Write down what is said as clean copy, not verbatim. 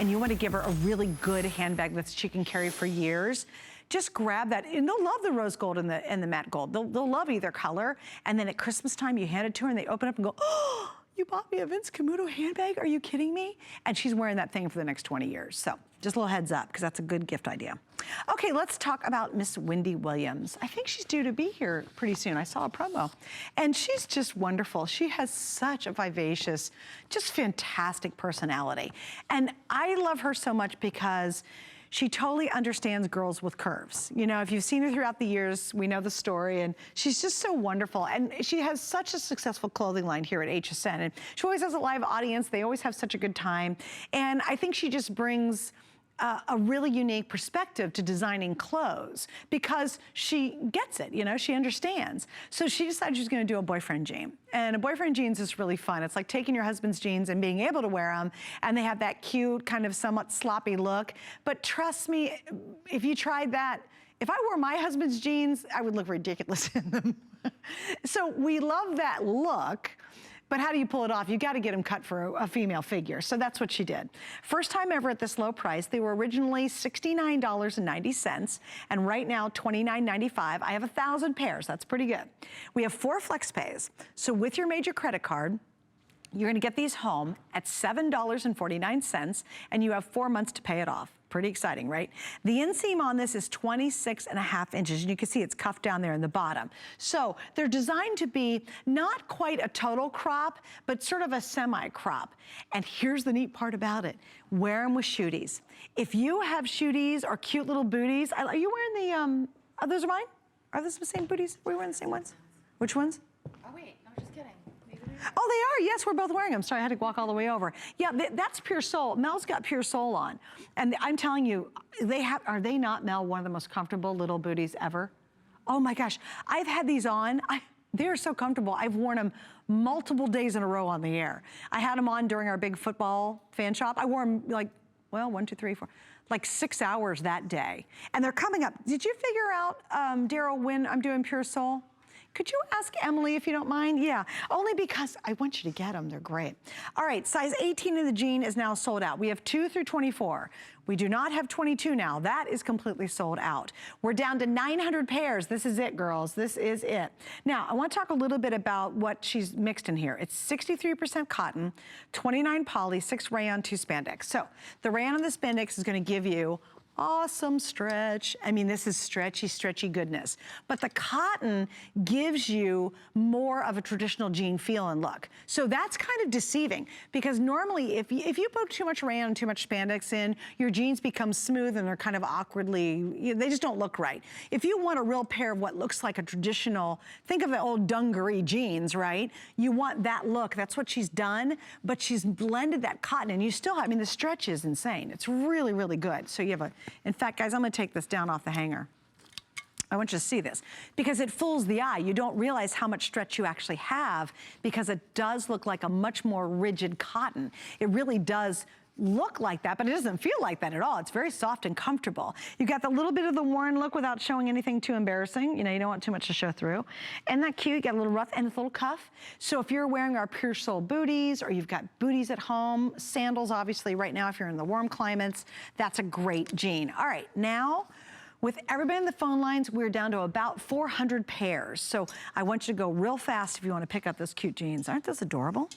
and you want to give her a really good handbag that she can carry for years, just grab that, and they'll love the rose gold and the matte gold. They'll love either color, and then at Christmas time, you hand it to her, and they open up and go, oh, you bought me a Vince Camuto handbag? Are you kidding me? And she's wearing that thing for the next 20 years. So just a little heads up, because that's a good gift idea. Okay, let's talk about Miss Wendy Williams. I think she's due to be here pretty soon. I saw a promo. And she's just wonderful. She has such a vivacious, just fantastic personality. And I love her so much because she totally understands girls with curves. You know, if you've seen her throughout the years, we know the story, and she's just so wonderful. And she has such a successful clothing line here at HSN, and she always has a live audience. They always have such a good time. And I think she just brings a really unique perspective to designing clothes because she gets it, you know, she understands. So she decided she's gonna do a boyfriend jean. And a boyfriend jeans is really fun. It's like taking your husband's jeans and being able to wear them, and they have that cute, kind of somewhat sloppy look. But trust me, if you tried that, if I wore my husband's jeans, I would look ridiculous in them. So we love that look. But how do you pull it off? You gotta get them cut for a female figure. So that's what she did. First time ever at this low price. They were originally $69.90, and right now $29.95. I have 1,000 pairs, that's pretty good. We have 4 flex pays. So with your major credit card, you're gonna get these home at $7.49, and you have 4 months to pay it off. Pretty exciting, right? The inseam on this is 26.5 inches, and you can see it's cuffed down there in the bottom. So they're designed to be not quite a total crop, but sort of a semi-crop. And here's the neat part about it. Wear them with shooties. If you have shooties or cute little booties, are you wearing the, oh, those are mine? Are those the same booties? Are we wearing the same ones? Which ones? Oh wait, I'm just kidding. Oh, they are. Yes, we're both wearing them. Sorry, I had to walk all the way over. Yeah, that's Pure Soul. Mel's got Pure Soul on. And I'm telling you, are they not, Mel, one of the most comfortable little booties ever? Oh my gosh. I've had these on. They're so comfortable. I've worn them multiple days in a row on the air. I had them on during our big football fan shop. I wore them like, well, 1, 2, 3, 4, like 6 hours that day. And they're coming up. Did you figure out, Daryl, when I'm doing Pure Soul? Could you ask Emily if you don't mind? Yeah, only because I want you to get them, they're great. All right, size 18 in the jean is now sold out. We have 2 through 24. We do not have 22 now. That is completely sold out. We're down to 900 pairs. This is it, girls, this is it. Now, I wanna talk a little bit about what she's mixed in here. It's 63% cotton, 29 poly, 6 rayon, 2 spandex. So the rayon and the spandex is gonna give you awesome stretch. I mean, this is stretchy, stretchy goodness. But the cotton gives you more of a traditional jean feel and look. So that's kind of deceiving because normally if you put too much rayon and too much spandex in, your jeans become smooth and they're kind of awkwardly, they just don't look right. If you want a real pair of what looks like a traditional, think of the old dungaree jeans, right? You want that look, that's what she's done, but she's blended that cotton and you still have, I mean, the stretch is insane. It's really, really good. So you have a, in fact, guys, I'm gonna take this down off the hanger. I want you to see this because it fools the eye. You don't realize how much stretch you actually have because it does look like a much more rigid cotton. It really does look like that, but it doesn't feel like that at all. It's very soft and comfortable. You got the little bit of the worn look without showing anything too embarrassing. You know, you don't want too much to show through. Isn't that cute? You got a little ruff and a little cuff. So if you're wearing our Pure Soul booties or you've got booties at home, sandals obviously right now if you're in the warm climates, that's a great jean. All right, now, with everybody in the phone lines, we're down to about 400 pairs. So I want you to go real fast if you want to pick up those cute jeans. Aren't those adorable?